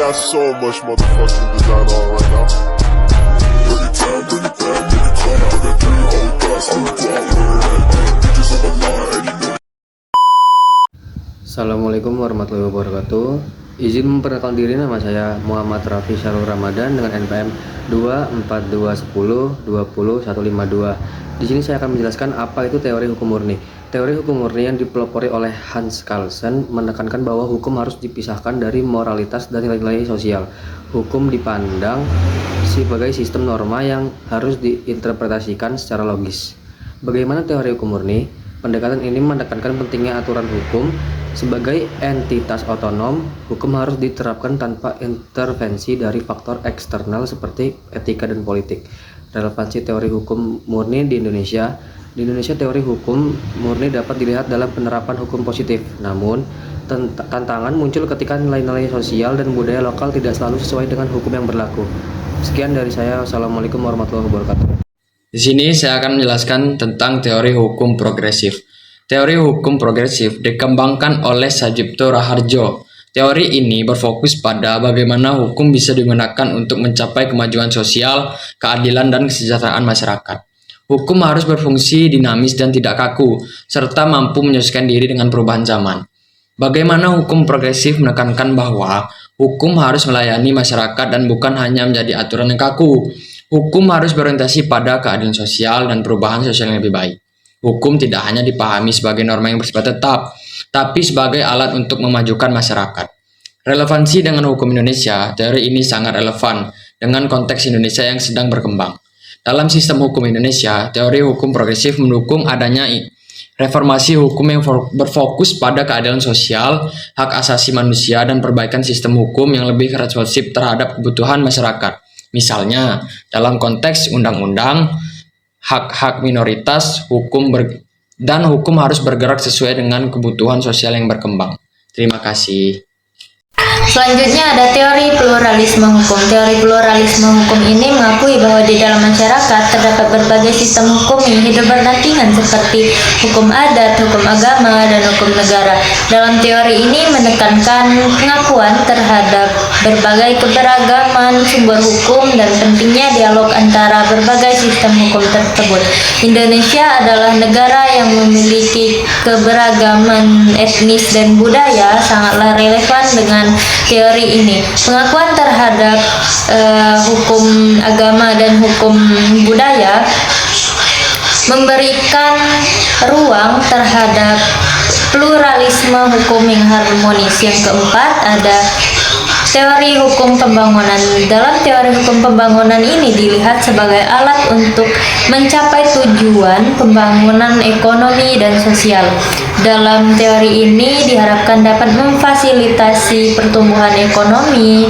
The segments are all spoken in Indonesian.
got so much motherfucking design on right now. Bring it down, bring it down, make it clap. I got 3 old guys, I'm the guap, bitches on my line, and you know. Assalamualaikum warahmatullahi wabarakatuh. Izin memperkenalkan diri, nama saya Muhammad Raffi Syarul Ramadan dengan NPM 24210200152. Di sini saya akan menjelaskan apa itu teori hukum murni. Teori hukum murni yang dipelopori oleh Hans Kelsen menekankan bahwa hukum harus dipisahkan dari moralitas dan nilai-nilai sosial. Hukum dipandang sebagai sistem norma yang harus diinterpretasikan secara logis. Bagaimana teori hukum murni? Pendekatan ini menekankan pentingnya aturan hukum sebagai entitas otonom. Hukum harus diterapkan tanpa intervensi dari faktor eksternal seperti etika dan politik. Relevansi teori hukum murni di Indonesia. Di Indonesia, teori hukum murni dapat dilihat dalam penerapan hukum positif. Namun, tantangan muncul ketika nilai-nilai sosial dan budaya lokal tidak selalu sesuai dengan hukum yang berlaku. Sekian dari saya. Wassalamualaikum warahmatullahi wabarakatuh. Di sini saya akan menjelaskan tentang teori hukum progresif. Teori hukum progresif dikembangkan oleh Sajipto Raharjo. Teori ini berfokus pada bagaimana hukum bisa digunakan untuk mencapai kemajuan sosial, keadilan, dan kesejahteraan masyarakat. Hukum harus berfungsi dinamis dan tidak kaku, serta mampu menyesuaikan diri dengan perubahan zaman. Bagaimana hukum progresif menekankan bahwa hukum harus melayani masyarakat dan bukan hanya menjadi aturan yang kaku. Hukum harus berorientasi pada keadilan sosial dan perubahan sosial yang lebih baik. Hukum tidak hanya dipahami sebagai norma yang bersifat tetap, tapi sebagai alat untuk memajukan masyarakat. Relevansi dengan hukum Indonesia, teori ini sangat relevan dengan konteks Indonesia yang sedang berkembang. Dalam sistem hukum Indonesia, teori hukum progresif mendukung adanya reformasi hukum yang berfokus pada keadilan sosial, hak asasi manusia, dan perbaikan sistem hukum yang lebih responsif terhadap kebutuhan masyarakat. Misalnya, dalam konteks undang-undang, hak-hak minoritas, hukum harus bergerak sesuai dengan kebutuhan sosial yang berkembang. Terima kasih. Selanjutnya ada teori pluralisme hukum. Teori pluralisme hukum ini mengakui bahwa di dalam masyarakat terdapat berbagai sistem hukum yang hidup berdampingan seperti hukum adat, hukum agama, dan hukum negara. Dalam teori ini menekankan pengakuan terhadap berbagai keberagaman sumber hukum dan pentingnya dialog antara berbagai sistem hukum tersebut. Indonesia adalah negara yang memiliki keberagaman etnis dan budaya, sangatlah relevan dengan teori ini. Pengakuan terhadap hukum agama dan hukum budaya memberikan ruang terhadap pluralisme hukum yang harmonis. Yang keempat ada teori hukum pembangunan. Dalam teori hukum pembangunan ini dilihat sebagai alat untuk mencapai tujuan pembangunan ekonomi dan sosial. Dalam teori ini diharapkan dapat memfasilitasi pertumbuhan ekonomi,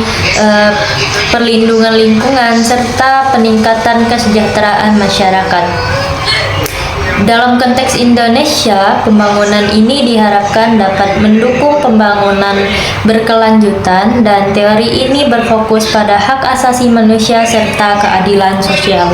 perlindungan lingkungan, serta peningkatan kesejahteraan masyarakat. Dalam konteks Indonesia, pembangunan ini diharapkan dapat mendukung pembangunan berkelanjutan dan teori ini berfokus pada hak asasi manusia serta keadilan sosial.